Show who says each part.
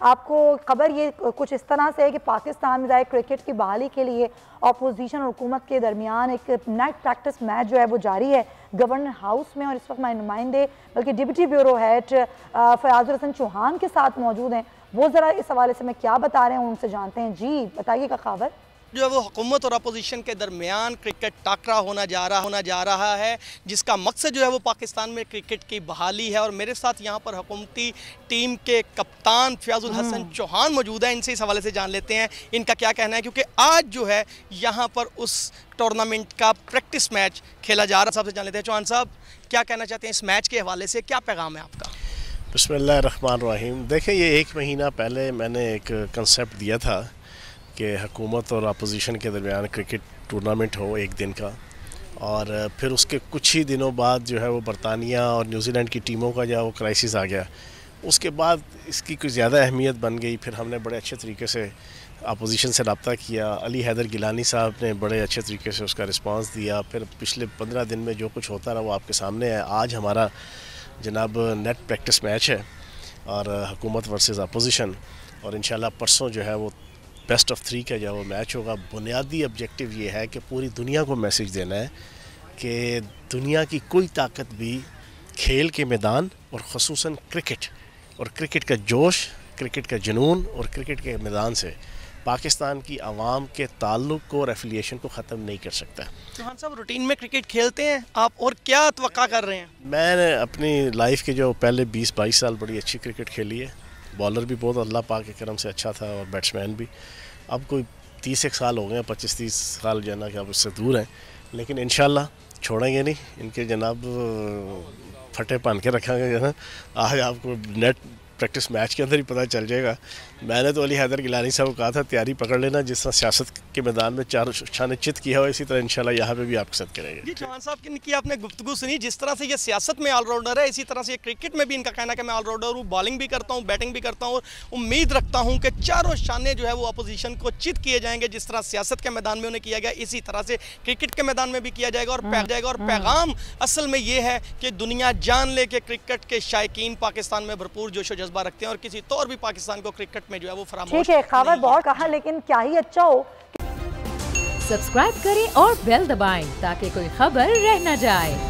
Speaker 1: आपको खबर ये कुछ इस तरह से है कि पाकिस्तान में क्रिकेट की बहाली के लिए अपोजिशन और हुकूमत के दरमियान एक नेट प्रैक्टिस मैच जो है वो जारी है गवर्नर हाउस में, और इस वक्त नुमाइंदे बल्कि deputy bureau head Fayazul Hasan Chauhan के साथ मौजूद हैं। वो ज़रा इस हवाले से मैं क्या बता रहे हैं उनसे जानते हैं। जी बताइएगा खबर।
Speaker 2: जो है वो हुकूमत और अपोजिशन के दरमियान क्रिकेट टाकरा होना जा रहा है, जिसका मकसद जो है वो पाकिस्तान में क्रिकेट की बहाली है। और मेरे साथ यहाँ पर हुकूमती टीम के कप्तान फयाजुल हसन चौहान मौजूद है। इनसे इस हवाले से जान लेते हैं इनका क्या कहना है, क्योंकि आज जो है यहाँ पर उस टूर्नामेंट का प्रैक्टिस मैच खेला जा रहा है। सबसे जान लेते हैं चौहान साहब, क्या कहना चाहते हैं इस मैच के हवाले से, क्या पैगाम है आपका?
Speaker 3: बिस्मिल्लाहिर्रहमानिर्रहीम। देखें, ये एक महीना पहले मैंने एक कंसेप्ट दिया था कि हुकूमत और अपोजिशन के दरमियान क्रिकेट टूर्नामेंट हो एक दिन का, और फिर उसके कुछ ही दिनों बाद जो है वो बरतानिया और न्यूजीलैंड की टीमों का जो वो क्राइसिस आ गया। उसके बाद इसकी कुछ ज़्यादा अहमियत बन गई। फिर हमने बड़े अच्छे तरीके से अपोजिशन से रब्ता किया। अली हैदर गिलानी साहब ने बड़े अच्छे तरीके से उसका रिस्पांस दिया। फिर पिछले 15 दिन में जो कुछ होता रहा वो आपके सामने है। आज हमारा जनाब नेट प्रैक्टिस मैच है और हुकूमत वर्सेस अपोजिशन, और इंशाल्लाह परसों जो है वो बेस्ट ऑफ 3 का जो वो मैच होगा। बुनियादी ऑब्जेक्टिव ये है कि पूरी दुनिया को मैसेज देना है कि दुनिया की कोई ताकत भी खेल के मैदान और ख़ुसूसन क्रिकेट और क्रिकेट का जोश, क्रिकेट का जुनून और क्रिकेट के मैदान से पाकिस्तान की आवाम के ताल्लुक़ को और एफिलिएशन को ख़त्म नहीं कर सकता।
Speaker 2: चौहान साहब, रूटीन में क्रिकेट खेलते हैं आप और क्या तवक्का कर रहे हैं?
Speaker 3: मैंने अपनी लाइफ के जो पहले 20-22 साल बड़ी अच्छी क्रिकेट खेली है। बॉलर भी बहुत अल्लाह पाक के करम से अच्छा था और बैट्समैन भी। अब कोई 30 साल हो गए, 25-30 साल जो है ना कि अब उससे दूर हैं, लेकिन इंशाल्लाह छोड़ेंगे नहीं। इनके जनाब फटे पहन के रखेंगे जो है। आज आपको नेट प्रैक्टिस मैच के अंदर ही पता चल जाएगा। मैंने तो अली हैदर गिलानी साहब को कहा था तैयारी पकड़ लेना, जिस तरह सियासत के मैदान में चार शान चित किया हो इसी तरह इंशाल्लाह यहाँ पे भी आपके साथ करेंगे।
Speaker 2: जी, चौहान साहब की आपने गुफ्तगू सुनी, जिस तरह से ये सियासत में ऑलराउंडर है, इसी तरह से क्रिकेट में भी इनका कहना है कि मैं ऑलराउंडर हूँ, बॉलिंग भी करता हूँ, बैटिंग भी करता हूँ। उम्मीद रखता हूँ कि चारों शाने जो है वो अपोजिशन को चित किए जाएंगे। जिस तरह सियासत के मैदान में उन्हें किया गया, इसी तरह से क्रिकेट के मैदान में भी किया जाएगा। और पैगाम असल में ये है कि दुनिया जान ले कि क्रिकेट के शायकीन पाकिस्तान में भरपूर जोशो जज्बा रखते हैं और किसी तौर भी पाकिस्तान को क्रिकेट में जो है वो फरामोश।
Speaker 1: खबर बहुत कहा, लेकिन क्या ही अच्छा हो।
Speaker 4: सब्सक्राइब करें और बेल दबाएं ताकि कोई खबर रह न जाए।